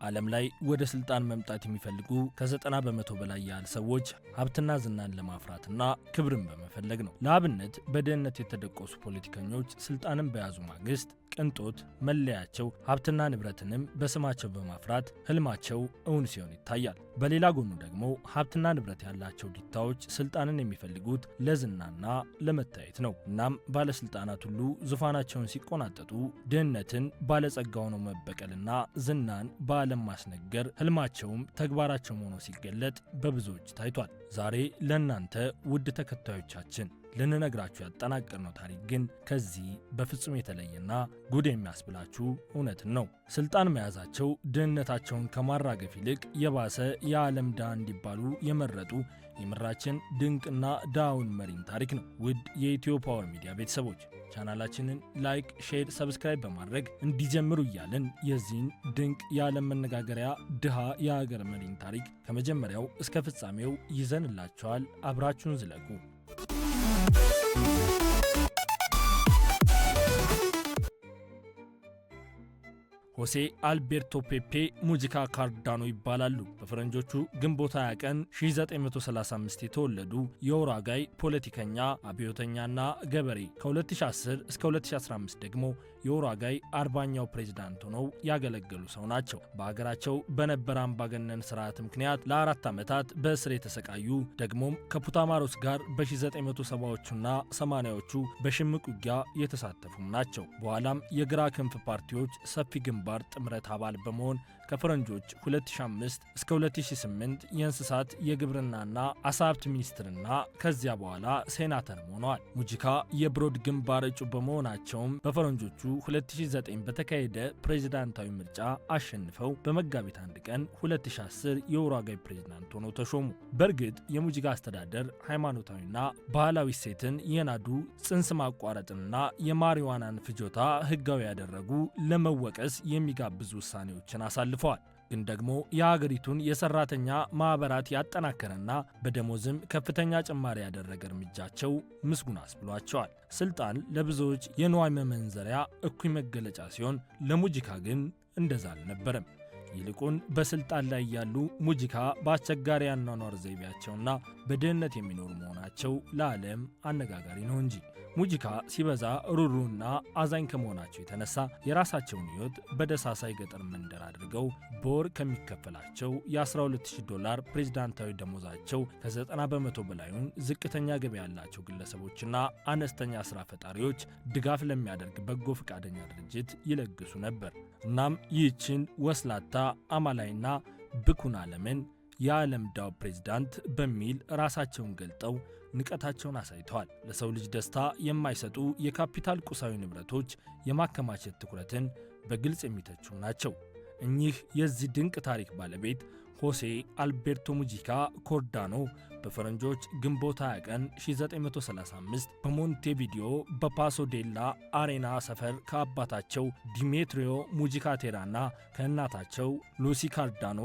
ዓለም ላይ ወደ ስልጣን መምጣት የሚፈልጉ ከ90 በመቶ በላይ ያህል ሰዎች ሀብትና ዝናን ለማፍራትና ክብርን በመፈለግ ነው። ለአብነት በድህነት የተደቆሱ ፖለቲከኞች ስልጣንን በያዙ ማግስት ቅንጦት መለያቸው ሀብትና ንብረትንም በስማቸው በማፍራት ህልማቸው እውን ሲሆን ይታያል። በሌላ ጎኑ ደግሞ ሀብትና ንብረት ያላቸው ዲታዎች ስልጣንን የሚፈልጉት ለዝናና ለመታየት ነው። እናም ባለስልጣናት ሁሉ ዙፋናቸውን ሲቆናጠጡ ድህነትን ባለጸጋ ሆነው መበቀልና ዝናን በዓለም ማስነገር ህልማቸውም ተግባራቸው ሆኖ ሲገለጥ በብዙዎች ታይቷል። ዛሬ ለእናንተ ውድ ተከታዮቻችን ልንነግራችሁ ያጠናቀርነው ታሪክ ግን ከዚህ በፍጹም የተለየና ጉድ የሚያስብላችሁ እውነትን ነው። ስልጣን መያዛቸው ድህነታቸውን ከማራገፍ ይልቅ የባሰ የዓለም ድሃ እንዲባሉ የመረጡ የምድራችን ድንቅና ድሃውን መሪን ታሪክ ነው። ውድ የኢትዮ ፓወር ሚዲያ ቤተሰቦች ቻናላችንን ላይክ፣ ሼር፣ ሰብስክራይብ በማድረግ እንዲጀምሩ እያልን የዚህን ድንቅ የዓለም መነጋገሪያ ድሃ የሀገር መሪን ታሪክ ከመጀመሪያው እስከ ፍጻሜው ይዘንላችኋል። አብራችሁን ዝለቁ። ሆሴ አልቤርቶ ፔፔ ሙጂካ ካርዳኖ ይባላሉ። በፈረንጆቹ ግንቦት 20 ቀን 1935 የተወለዱ የኡሩጓይ ፖለቲከኛ፣ አብዮተኛና ገበሬ ከ2010 እስከ 2015 ደግሞ የኡሩጓይ 40ኛው ፕሬዝዳንት ሆነው ያገለገሉ ሰው ናቸው። በሀገራቸው በነበረ አምባገነን ስርዓት ምክንያት ለ4 ዓመታት በእስር የተሰቃዩ ደግሞም ከፑታማሮስ ጋር በ1970ዎቹና 80ዎቹ በሽምቅ ውጊያ የተሳተፉም ናቸው። በኋላም የግራ ክንፍ ፓርቲዎች ሰፊ ግንባር ጥምረት አባል በመሆን ከፈረንጆች 2005 እስከ 2008 የእንስሳት የግብርናና አሳ ሀብት ሚኒስትርና ከዚያ በኋላ ሴናተር ሆነዋል። ሙጂካ የብሮድ ግንባር እጩ በመሆናቸውም በፈረንጆቹ 2009 በተካሄደ ፕሬዝዳንታዊ ምርጫ አሸንፈው በመጋቢት 1 ቀን 2010 የኡሩጓይ ፕሬዝዳንት ሆነው ተሾሙ። በእርግጥ የሙጂካ አስተዳደር ሃይማኖታዊና ባህላዊ እሴትን የናዱ ጽንስ ማቋረጥንና የማሪዋናን ፍጆታ ህጋዊ ያደረጉ ለመወቀስ የሚጋብዙ ውሳኔዎችን አሳልፈዋል። ግን ደግሞ የሀገሪቱን የሰራተኛ ማህበራት ያጠናከረና በደሞዝም ከፍተኛ ጭማሪ ያደረገ እርምጃቸው ምስጉን አስብሏቸዋል። ስልጣን ለብዙዎች የንዋይ መመንዘሪያ እኩይ መገለጫ ሲሆን ለሙጂካ ግን እንደዛ አልነበረም። ይልቁን በስልጣን ላይ ያሉ ሙጂካ በአስቸጋሪ አኗኗር ዘይቤያቸውና በድህነት የሚኖሩ መሆናቸው ለዓለም አነጋጋሪ ነው እንጂ። ሙጂካ ሲበዛ ሩሩና አዛኝ ከመሆናቸው የተነሳ የራሳቸውን ህይወት በደሳሳ የገጠር መንደር አድርገው በወር ከሚከፈላቸው $12000 ፕሬዝዳንታዊ ደሞዛቸው ከ90 በመቶ በላዩን ዝቅተኛ ገቢ ያላቸው ግለሰቦችና አነስተኛ ስራ ፈጣሪዎች ድጋፍ ለሚያደርግ በጎ ፈቃደኛ ድርጅት ይለግሱ ነበር። እናም ይህችን ወስላታ አማላይና ብኩን ዓለምን የዓለም ዳው ፕሬዝዳንት በሚል ራሳቸውን ገልጠው ንቀታቸውን አሳይተዋል። ለሰው ልጅ ደስታ የማይሰጡ የካፒታል ቁሳዊ ንብረቶች የማከማቸት ትኩረትን በግልጽ የሚተቹ ናቸው። እኚህ የዚህ ድንቅ ታሪክ ባለቤት ሆሴ አልቤርቶ ሙጂካ ኮርዳኖ በፈረንጆች ግንቦት 20 ቀን 1935 በሞንቴቪዲዮ በፓሶ ዴላ አሬና ሰፈር ከአባታቸው ዲሜትሪዮ ሙጂካ ቴራና ከእናታቸው ሉሲ ካርዳኖ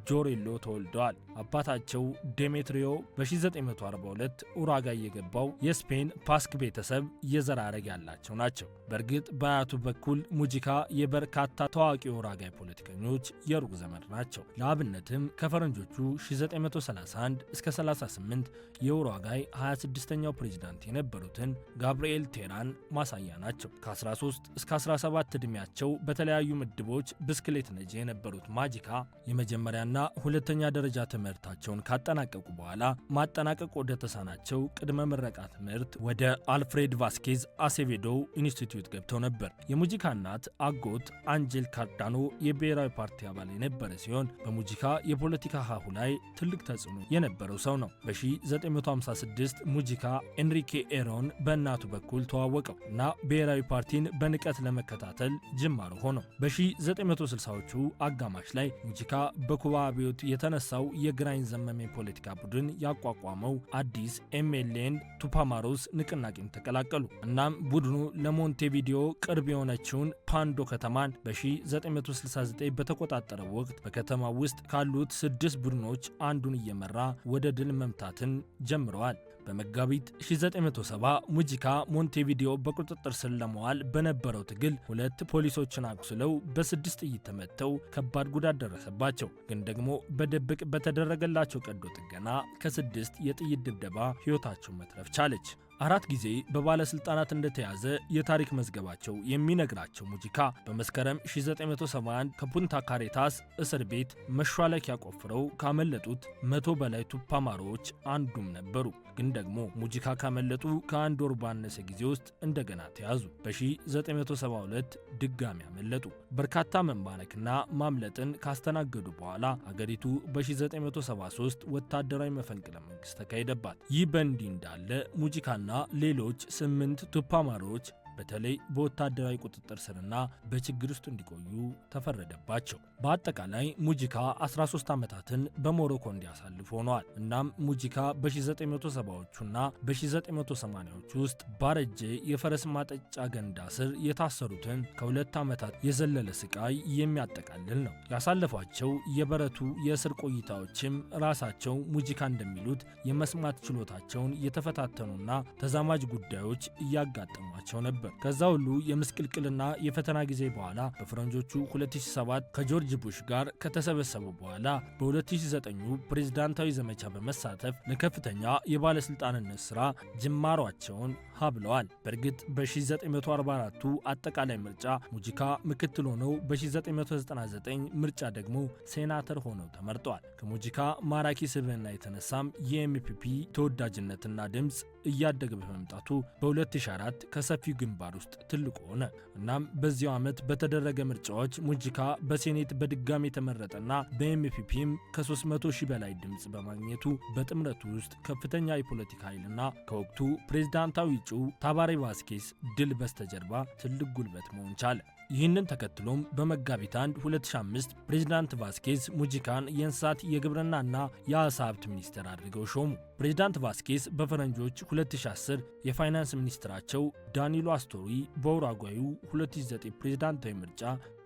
ጆሬሎ ተወልደዋል። አባታቸው ዴሜትሪዮ በ1942 ኡሩጓይ የገባው የስፔን ፓስክ ቤተሰብ የዘር ሐረግ ያላቸው ናቸው። በእርግጥ በአያቱ በኩል ሙጂካ የበርካታ ታዋቂ ኡሩጓይ ፖለቲከኞች የሩቅ ዘመድ ናቸው። ለአብነትም ከፈረንጆቹ 1931 እስከ 38 የኡሩጓይ 26ኛው ፕሬዝዳንት የነበሩትን ጋብርኤል ቴራን ማሳያ ናቸው። ከ13 እስከ 17 ዕድሜያቸው በተለያዩ ምድቦች ብስክሌት ነጂ የነበሩት ሙጂካ የመጀመሪያና ሁለተኛ ደረጃ ትምህርታቸውን ካጠናቀቁ በኋላ ማጠናቀቅ ወደ ተሳናቸው ቅድመ ምረቃ ትምህርት ወደ አልፍሬድ ቫስኬዝ አሴቬዶ ኢንስቲትዩት ገብተው ነበር። የሙጂካ እናት አጎት አንጄል ካርዳኖ የብሔራዊ ፓርቲ አባል የነበረ ሲሆን በሙጂካ የፖለቲካ ሀሁ ላይ ትልቅ ተጽዕኖ የነበረው ሰው ነው። በ1956 ሙጂካ ኤንሪኬ ኤሮን በእናቱ በኩል ተዋወቀው እና ብሔራዊ ፓርቲን በንቀት ለመከታተል ጅማሮ ሆነው። በ1960ዎቹ አጋማሽ ላይ ሙጂካ በኩባ አብዮት የተነሳው የግራኝ ዘመም የፖለቲካ ቡድን ያቋቋመው አዲስ ኤምኤልኤን ቱፓማሮስ ንቅናቄን ተቀላቀሉ። እናም ቡድኑ ለሞንቴቪዲዮ ቅርብ የሆነችውን ፓንዶ ከተማን በ1969 በተቆጣጠረው ወቅት በከተማው ውስጥ ካሉት 6 ቡድኖች አንዱን እየመራ ወደ ድል መምታትን ጀምረዋል። በመጋቢት 1970 ሙጂካ ሞንቴቪዲዮ በቁጥጥር ስር ለመዋል በነበረው ትግል 2 ፖሊሶችን አቁስለው በ6 ጥይት ተመተው ከባድ ጉዳት ደረሰባቸው። ግን ደግሞ በድብቅ በተደረገላቸው ቀዶ ጥገና ከ6 የጥይት ድብደባ ሕይወታቸው መትረፍ ቻለች። 4 ጊዜ በባለስልጣናት እንደተያዘ የታሪክ መዝገባቸው የሚነግራቸው ሙጂካ በመስከረም 1971 ከፑንታ ካሬታስ እስር ቤት መሿለኪያ ቆፍረው ካመለጡት 100 በላይ ቱፓማሮዎች አንዱም ነበሩ። ግን ደግሞ ሙጂካ ካመለጡ ከአንድ ወር ባነሰ ጊዜ ውስጥ እንደገና ተያዙ። በ1972 ድጋሚ አመለጡ። በርካታ መማረክና ማምለጥን ካስተናገዱ በኋላ አገሪቱ በ1973 ወታደራዊ መፈንቅለ መንግስት ተካሄደባት። ይህ በእንዲህ እንዳለ ሙጂካና ሌሎች 8 ቱፓማሮች በተለይ በወታደራዊ ቁጥጥር ስርና በችግር ውስጥ እንዲቆዩ ተፈረደባቸው። በአጠቃላይ ሙጂካ 13 ዓመታትን በሞሮኮ እንዲያሳልፍ ሆኗል። እናም ሙጂካ በ1970ዎቹና በ1980ዎቹ ውስጥ ባረጀ የፈረስ ማጠጫ ገንዳ ስር የታሰሩትን ከ2 ዓመታት የዘለለ ስቃይ የሚያጠቃልል ነው። ያሳለፏቸው የበረቱ የእስር ቆይታዎችም ራሳቸው ሙጂካ እንደሚሉት የመስማት ችሎታቸውን የተፈታተኑና ተዛማጅ ጉዳዮች እያጋጠሟቸው ነበር። ከዛ ሁሉ የምስቅልቅልና የፈተና ጊዜ በኋላ በፈረንጆቹ 2007 ከጆርጅ ቡሽ ጋር ከተሰበሰቡ በኋላ በ2009 ፕሬዝዳንታዊ ዘመቻ በመሳተፍ ለከፍተኛ የባለስልጣንነት ስራ ጅማሯቸውን ሀብለዋል። በእርግጥ በ1944 አጠቃላይ ምርጫ ሙጂካ ምክትል ሆነው በ1999 ምርጫ ደግሞ ሴናተር ሆነው ተመርጠዋል። ከሙጂካ ማራኪ ስብዕና የተነሳም የኤምፒፒ ተወዳጅነትና ድምፅ እያደገ በመምጣቱ በ2004 ከሰፊው ግንባር ውስጥ ትልቁ ሆነ። እናም በዚያው ዓመት በተደረገ ምርጫዎች ሙጂካ በሴኔት በድጋሚ ተመረጠና በኤምፒፒም ከ300,000 በላይ ድምፅ በማግኘቱ በጥምረቱ ውስጥ ከፍተኛ የፖለቲካ ኃይልና ከወቅቱ ፕሬዝዳንታዊ እጩ ታባሬ ቫስኬስ ድል በስተጀርባ ትልቅ ጉልበት መሆን ቻለ። ይህንን ተከትሎም በመጋቢት 1 2005 ፕሬዝዳንት ቫስኬስ ሙጂካን የእንስሳት የግብርናና የዓሳ ሀብት ሚኒስትር አድርገው ሾሙ። ፕሬዝዳንት ቫስኬስ በፈረንጆች 2010 የፋይናንስ ሚኒስትራቸው ዳኒሎ አስቶሪ በኡሩጓዩ 2009 ፕሬዝዳንታዊ ምርጫ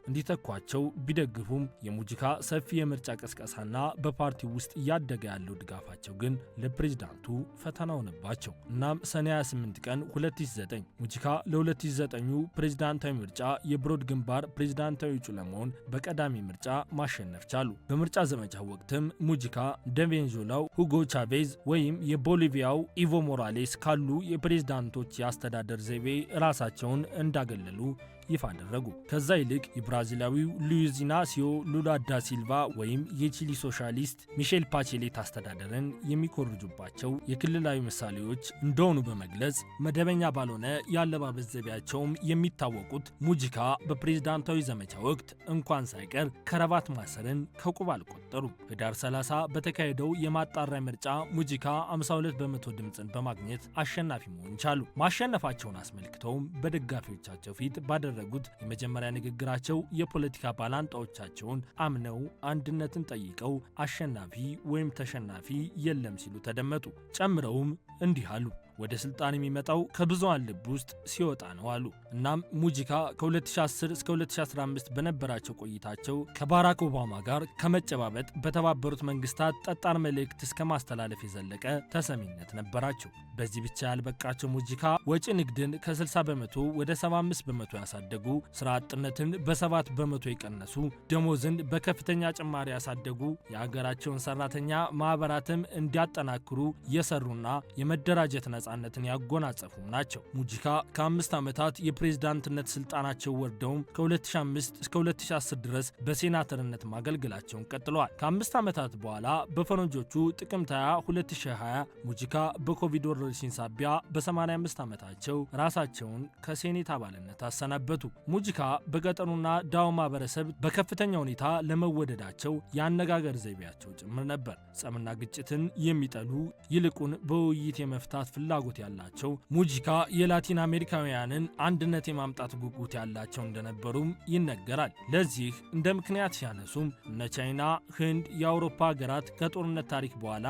እንዲተኳቸው ቢደግፉም የሙጂካ ሰፊ የምርጫ ቀስቀሳና በፓርቲው ውስጥ እያደገ ያለው ድጋፋቸው ግን ለፕሬዝዳንቱ ፈተና ሆነባቸው። እናም ሰኔ 28 ቀን 2009 ሙጂካ ለ2009 ፕሬዝዳንታዊ ምርጫ የብሮድ ግንባር ፕሬዝዳንታዊ እጩ ለመሆን በቀዳሚ ምርጫ ማሸነፍ ቻሉ። በምርጫ ዘመቻው ወቅትም ሙጂካ እንደ ቬንዙዌላው ሁጎ ቻቬዝ ወይም የቦሊቪያው ኢቮ ሞራሌስ ካሉ የፕሬዝዳንቶች የአስተዳደር ዘይቤ ራሳቸውን እንዳገለሉ ይፋ አደረጉ። ከዛ ይልቅ የብራዚላዊው ሉዊዝ ኢናሲዮ ሉላ ዳ ሲልቫ ወይም የቺሊ ሶሻሊስት ሚሼል ባቼሌት አስተዳደርን የሚኮርጁባቸው የክልላዊ ምሳሌዎች እንደሆኑ በመግለጽ መደበኛ ባልሆነ የአለባበስ ዘይቤያቸውም የሚታወቁት ሙጂካ በፕሬዝዳንታዊ ዘመቻ ወቅት እንኳን ሳይቀር ከረባት ማሰርን ከቁብ አልቆጠሩም። ህዳር 30 በተካሄደው የማጣሪያ ምርጫ ሙጂካ 52 በመቶ ድምፅን በማግኘት አሸናፊ መሆን ቻሉ። ማሸነፋቸውን አስመልክተውም በደጋፊዎቻቸው ፊት ባደረጉት የመጀመሪያ ንግግራቸው የፖለቲካ ባላንጣዎቻቸውን አምነው አንድነትን ጠይቀው አሸናፊ ወይም ተሸናፊ የለም ሲሉ ተደመጡ። ጨምረውም እንዲህ አሉ። ወደ ስልጣን የሚመጣው ከብዙሃን ልብ ውስጥ ሲወጣ ነው አሉ። እናም ሙጂካ ከ2010 እስከ 2015 በነበራቸው ቆይታቸው ከባራክ ኦባማ ጋር ከመጨባበጥ በተባበሩት መንግስታት ጠጣር መልእክት እስከ ማስተላለፍ የዘለቀ ተሰሚነት ነበራቸው። በዚህ ብቻ ያልበቃቸው ሙጂካ ወጪ ንግድን ከ60 በመቶ ወደ 75 በመቶ ያሳደጉ፣ ስራ አጥነትን በ7 በመቶ የቀነሱ፣ ደሞዝን በከፍተኛ ጭማሪ ያሳደጉ፣ የሀገራቸውን ሰራተኛ ማህበራትም እንዲያጠናክሩ የሰሩና የመደራጀት ነጻነትን ያጎናጸፉም ናቸው። ሙጂካ ከ5 ዓመታት የፕሬዝዳንትነት ስልጣናቸው ወርደውም ከ2005 እስከ 2010 ድረስ በሴናተርነት ማገልገላቸውን ቀጥለዋል። ከ5 ዓመታት በኋላ በፈረንጆቹ ጥቅምት 20 2020 ሙጂካ በኮቪድ ወረርሽኝ ሳቢያ በ85 ዓመታቸው ራሳቸውን ከሴኔት አባልነት አሰናበቱ። ሙጂካ በገጠሩና ዳው ማህበረሰብ በከፍተኛ ሁኔታ ለመወደዳቸው የአነጋገር ዘይቤያቸው ጭምር ነበር። ጸምና ግጭትን የሚጠሉ ይልቁን በውይይት የመፍታት ፍላጎት ያላቸው ሙጂካ የላቲን አሜሪካውያንን አንድነት የማምጣት ጉጉት ያላቸው እንደነበሩም ይነገራል። ለዚህ እንደ ምክንያት ሲያነሱም እነ ቻይና፣ ህንድ፣ የአውሮፓ ሀገራት ከጦርነት ታሪክ በኋላ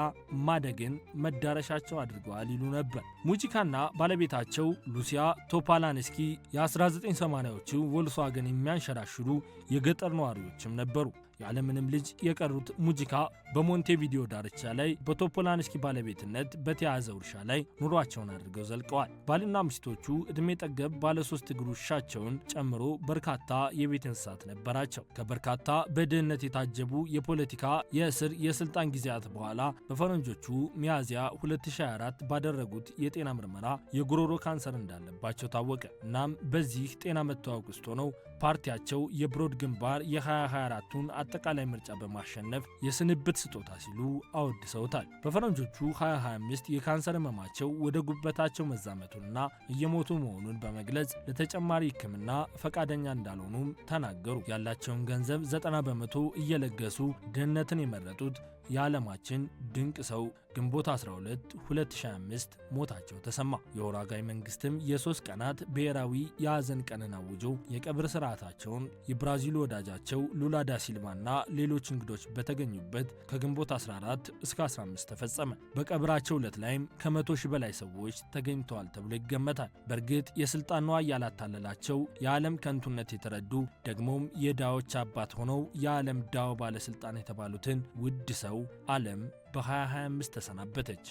ማደግን መዳረሻቸው አድርገዋል ይሉ ነበር። ሙጂካና ባለቤታቸው ሉሲያ ቶፓላንስኪ የ1980ዎቹ ቮልስዋገን የሚያንሸራሽሩ የገጠር ነዋሪዎችም ነበሩ። ያለምንም ልጅ የቀሩት ሙጂካ በሞንቴቪዲዮ ዳርቻ ላይ በቶፖላንስኪ ባለቤትነት በተያዘው እርሻ ላይ ኑሯቸውን አድርገው ዘልቀዋል። ባልና ሚስቶቹ እድሜ ጠገብ ባለ 3 እግር ውሻቸውን ጨምሮ በርካታ የቤት እንስሳት ነበራቸው። ከበርካታ በድህነት የታጀቡ የፖለቲካ የእስር የስልጣን ጊዜያት በኋላ በፈረንጆቹ ሚያዝያ 2024 ባደረጉት የጤና ምርመራ የጉሮሮ ካንሰር እንዳለባቸው ታወቀ። እናም በዚህ ጤና መታወቅ ውስጥ ሆነው ፓርቲያቸው የብሮድ ግንባር የ2024ቱን አጠቃላይ ምርጫ በማሸነፍ የስንብት ስጦታ ሲሉ አወድሰውታል። በፈረንጆቹ 2025 የካንሰር ህመማቸው ወደ ጉበታቸው መዛመቱንና እየሞቱ መሆኑን በመግለጽ ለተጨማሪ ሕክምና ፈቃደኛ እንዳልሆኑም ተናገሩ። ያላቸውን ገንዘብ 90 በመቶ እየለገሱ ድህነትን የመረጡት የዓለማችን ድንቅ ሰው ግንቦት 12 2025 ሞታቸው ተሰማ። የኡሩጓይ መንግስትም የ3 ቀናት ብሔራዊ የሐዘን ቀንን አውጆ የቀብር ስርዓታቸውን የብራዚሉ ወዳጃቸው ሉላ ዳ ሲልቫና ሌሎች እንግዶች በተገኙበት ከግንቦት 14 እስከ 15 ተፈጸመ። በቀብራቸው ዕለት ላይም ከ100 ሺህ በላይ ሰዎች ተገኝተዋል ተብሎ ይገመታል። በእርግጥ የስልጣን ነዋ ያላታለላቸው የዓለም ከንቱነት የተረዱ ደግሞም የዳዎች አባት ሆነው የዓለም ዳው ባለስልጣን የተባሉትን ውድ ሰው ዓለም በ2025 ተሰናበተች።